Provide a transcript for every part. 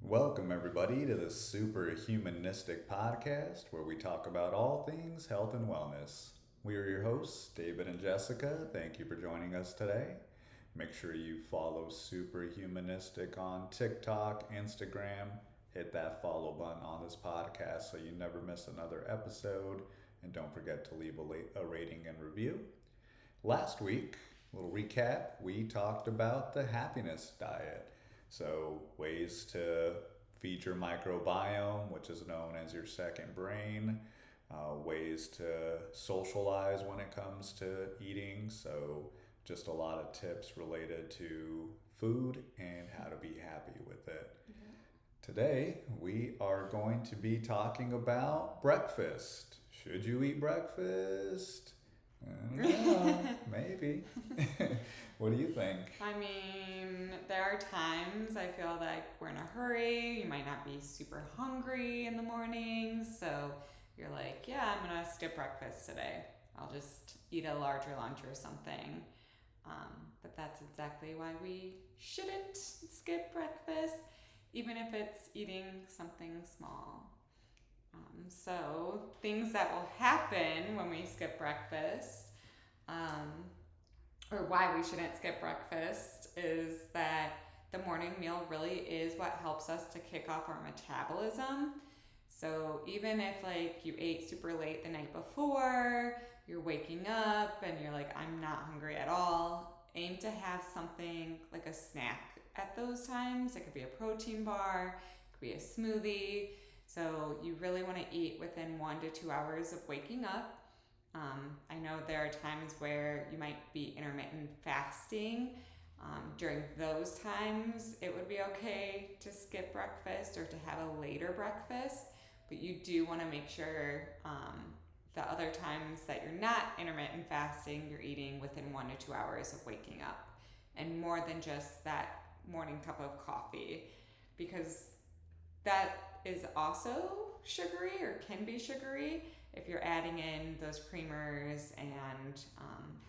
Welcome, everybody, to the Superhumanistic Podcast, where we talk about all things health and wellness. We are your hosts, David and Jessica. Thank you for joining us today. Make sure you follow Superhumanistic on TikTok, Instagram. Hit that follow button on this podcast so you never miss another episode. And don't forget to leave a rating and review. Last week, a little recap, we talked about the happiness diet. So, ways to feed your microbiome, which is known as your second brain, ways to socialize when it comes to eating. So, just a lot of tips related to food and how to be happy with it. Today, we are going to be talking about breakfast. Should you eat breakfast? I don't know, maybe. What do you think? I mean, there are times I feel like we're in a hurry. You might not be super hungry in the morning. So you're like, yeah, I'm going to skip breakfast today. I'll just eat a larger lunch or something. But that's exactly why we shouldn't skip breakfast, even if it's eating something small. So things that will happen when we skip breakfast, or why we shouldn't skip breakfast, is that the morning meal really is what helps us to kick off our metabolism. So even if you ate super late the night before, you're waking up and you're like, I'm not hungry at all, aim to have something like a snack at those times. It could be a protein bar, it could be a smoothie. So you really want to eat within 1 to 2 hours of waking up. I know there are times where you might be intermittent fasting. During those times, it would be okay to skip breakfast or to have a later breakfast, but you do want to make sure the other times that you're not intermittent fasting, you're eating within 1 to 2 hours of waking up, and more than just that morning cup of coffee, because that is also sugary or can be sugary if you're adding in those creamers and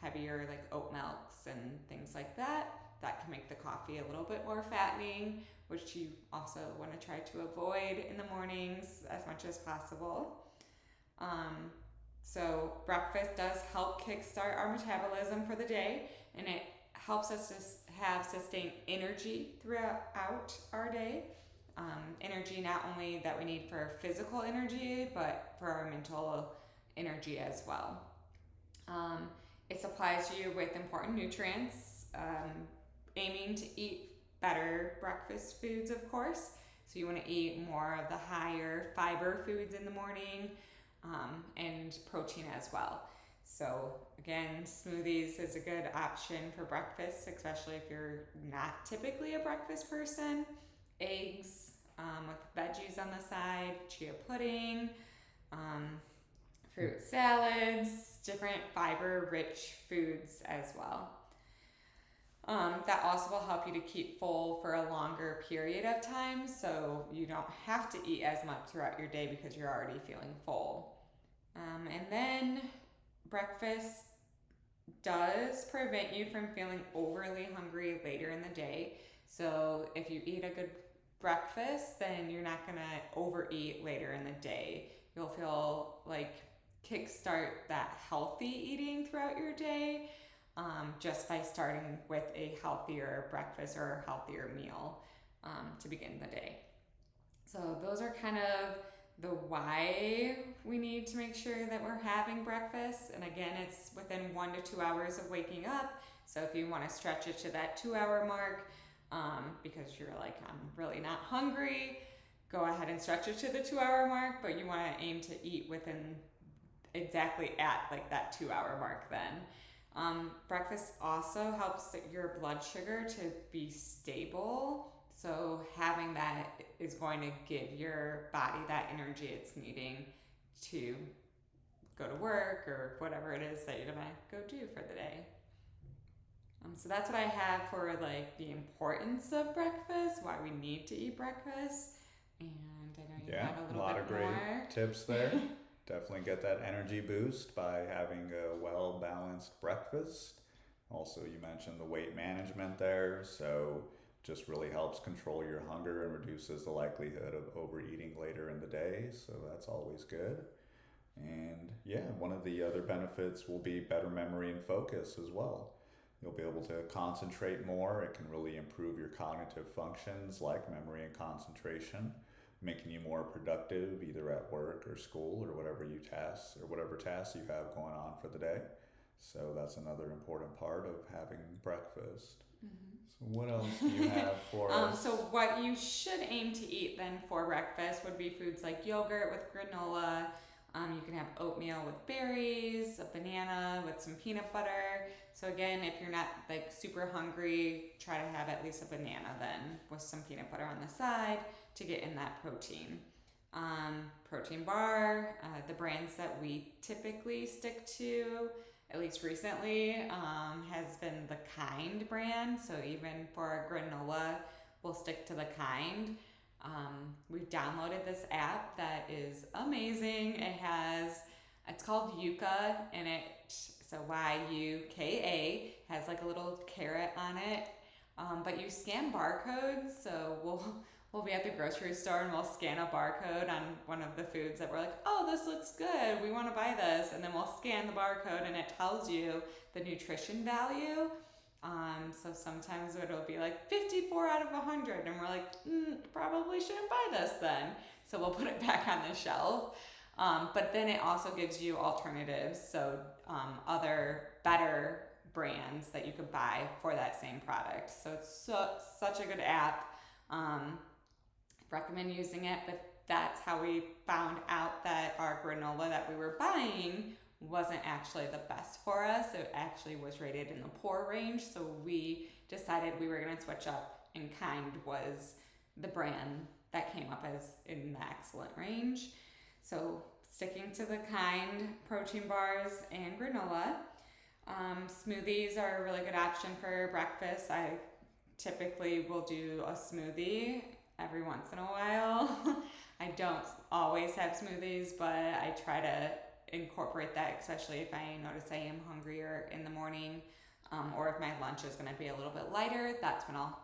heavier like oat milks and things like that. That can make the coffee a little bit more fattening, which you also want to try to avoid in the mornings as much as possible. So breakfast does help kickstart our metabolism for the day, and it helps us to have sustained energy throughout our day. Energy not only that we need for physical energy, but for our mental energy as well. It supplies you with important nutrients, aiming to eat better breakfast foods, of course. So you want to eat more of the higher fiber foods in the morning, and protein as well. So again, smoothies is a good option for breakfast, especially if you're not typically a breakfast person. Eggs, with veggies on the side, chia pudding, fruit salads, different fiber-rich foods as well. That also will help you to keep full for a longer period of time, so you don't have to eat as much throughout your day because you're already feeling full. And then breakfast does prevent you from feeling overly hungry later in the day. So if you eat a good breakfast, then you're not going to overeat later in the day. You'll feel like kickstart that healthy eating throughout your day, just by starting with a healthier breakfast or a healthier meal to begin the day. So those are kind of the why we need to make sure that we're having breakfast. And again, it's within 1 to 2 hours of waking up. So if you want to stretch it to that 2-hour mark, because you're like, I'm really not hungry, go ahead and stretch it to the 2-hour mark, but you want to aim to eat within exactly at like that 2-hour mark then. Breakfast also helps your blood sugar to be stable. So having that is going to give your body that energy it's needing to go to work or whatever it is that you're gonna go do for the day. So that's what I have for like the importance of breakfast, why we need to eat breakfast. And I know you have a little lot bit of great more tips there. Definitely get that energy boost by having a well-balanced breakfast. Also, you mentioned the weight management there. So just really helps control your hunger and reduces the likelihood of overeating later in the day. So that's always good. And yeah, one of the other benefits will be better memory and focus as well. You'll be able to concentrate more. It can really improve your cognitive functions like memory and concentration, making you more productive either at work or school or whatever tasks you have going on for the day. So that's another important part of having breakfast. Mm-hmm. So what else do you have for us? So what you should aim to eat then for breakfast would be foods like yogurt with granola. You can have oatmeal with berries, a banana with some peanut butter. So again, if you're not like super hungry, try to have at least a banana then with some peanut butter on the side to get in that protein. Protein bar, the brands that we typically stick to, at least recently, has been the Kind brand. So even for our granola, we'll stick to the Kind. We've downloaded this app that is amazing. It's called Yuka, and so YUKA, has like a little carrot on it. But you scan barcodes, so we'll be at the grocery store and we'll scan a barcode on one of the foods that we're like, oh, this looks good, we want to buy this, and then we'll scan the barcode and it tells you the nutrition value. So sometimes it'll be like 54 out of 100, and we're like, probably shouldn't buy this then. So we'll put it back on the shelf. But then it also gives you alternatives, so other better brands that you could buy for that same product. So it's such a good app. Recommend using it, but that's how we found out that our granola that we were buying wasn't actually the best for us. It actually was rated in the poor range, so we decided we were going to switch up, and Kind was the brand that came up as in the excellent range. So sticking to the Kind protein bars and granola. Smoothies are a really good option for breakfast. I typically will do a smoothie every once in a while. I don't always have smoothies, but I try to incorporate that, especially if I notice I am hungrier in the morning, or if my lunch is going to be a little bit lighter. That's when I'll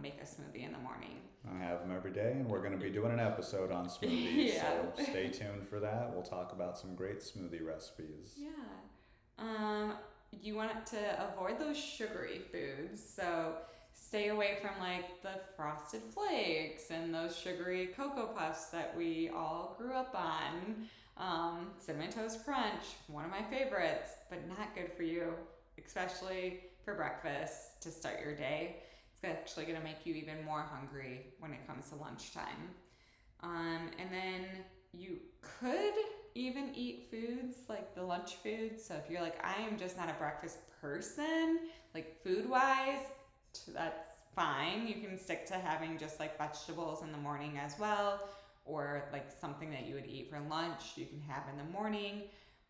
make a smoothie in the morning. I have them every day, and we're going to be doing an episode on smoothies, Yeah. so stay tuned for that. We'll talk about some great smoothie recipes. Yeah. You want to avoid those sugary foods, so stay away from like the Frosted Flakes and those sugary Cocoa Puffs that we all grew up on. Cinnamon Toast Crunch, one of my favorites, but not good for you, especially for breakfast to start your day. It's actually going to make you even more hungry when it comes to lunchtime. And then you could even eat foods like the lunch foods. So if you're like, I am just not a breakfast person, like food wise, that's fine. You can stick to having just like vegetables in the morning as well, or like something that you would eat for lunch you can have in the morning.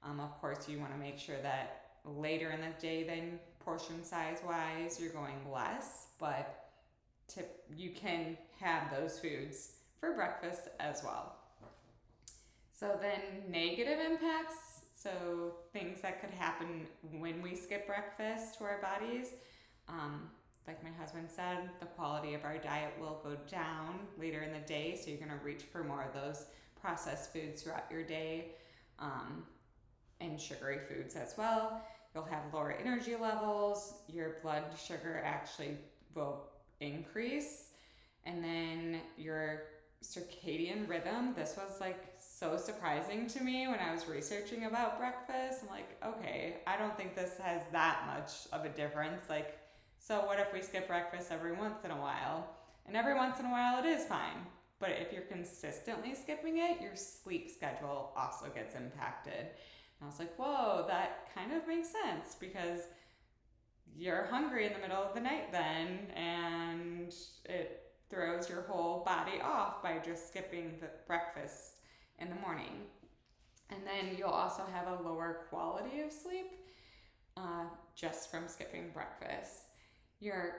Of course, you want to make sure that later in the day, then portion size wise, you're going less, but you can have those foods for breakfast as well. So then negative impacts, so things that could happen when we skip breakfast to our bodies. Like my husband said, the quality of our diet will go down later in the day, so you're going to reach for more of those processed foods throughout your day, and sugary foods as well. You'll have lower energy levels, your blood sugar actually will increase, and then your circadian rhythm. This was like so surprising to me when I was researching about breakfast. I'm like, okay, I don't think this has that much of a difference. Like, so what if we skip breakfast every once in a while? And every once in a while it is fine. But if you're consistently skipping it, your sleep schedule also gets impacted. And I was like, whoa, that kind of makes sense, because you're hungry in the middle of the night then, and it throws your whole body off by just skipping the breakfast in the morning. And then you'll also have a lower quality of sleep just from skipping breakfast. You're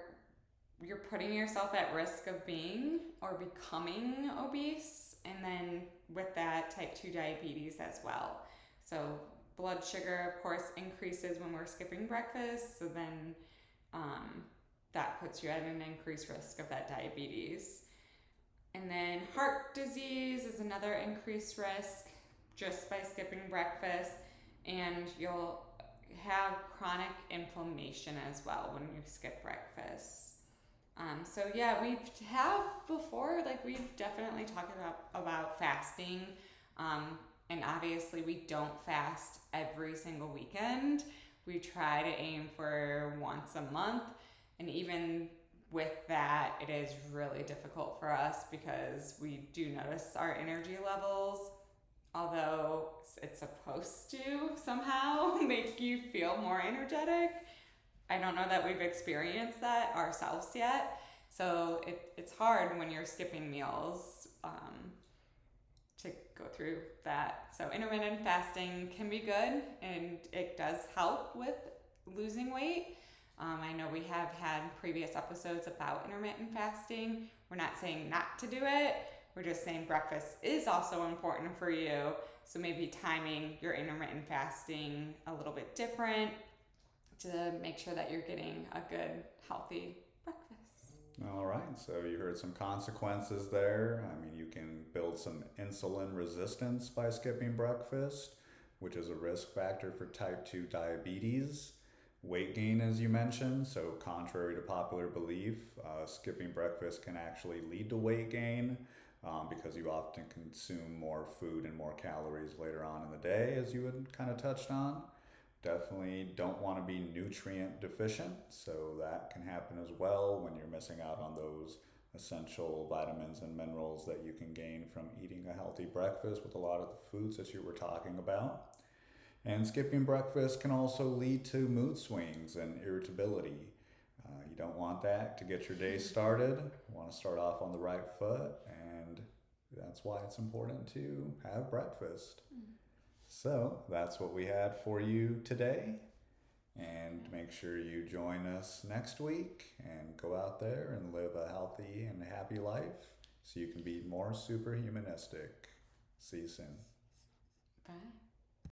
putting yourself at risk of being or becoming obese, and then with that, type 2 diabetes as well. So blood sugar, of course, increases when we're skipping breakfast, so then that puts you at an increased risk of that diabetes. And then heart disease is another increased risk just by skipping breakfast, and you'll have chronic inflammation as well when you skip breakfast. So yeah, we've before, like we've definitely talked about fasting, and obviously we don't fast every single weekend. We try to aim for once a month, and even with that, it is really difficult for us because we do notice our energy levels, although it's supposed to somehow make you feel more energetic. I don't know that we've experienced that ourselves yet. So it's hard when you're skipping meals to go through that. So intermittent fasting can be good, and it does help with losing weight. I know we have had previous episodes about intermittent fasting. We're not saying not to do it. We're just saying breakfast is also important for you. So maybe timing your intermittent fasting a little bit different to make sure that you're getting a good, healthy breakfast. All right, so you heard some consequences there. I mean, you can build some insulin resistance by skipping breakfast, which is a risk factor for type 2 diabetes. Weight gain, as you mentioned, so contrary to popular belief, skipping breakfast can actually lead to weight gain because you often consume more food and more calories later on in the day, as you had kind of touched on. Definitely don't want to be nutrient deficient, so that can happen as well when you're missing out on those essential vitamins and minerals that you can gain from eating a healthy breakfast with a lot of the foods that you were talking about. And skipping breakfast can also lead to mood swings and irritability. You don't want that to get your day started. You want to start off on the right foot, and that's why it's important to have breakfast. So that's what we had for you today. And make sure you join us next week and go out there and live a healthy and happy life so you can be more superhumanistic. See you soon. Bye.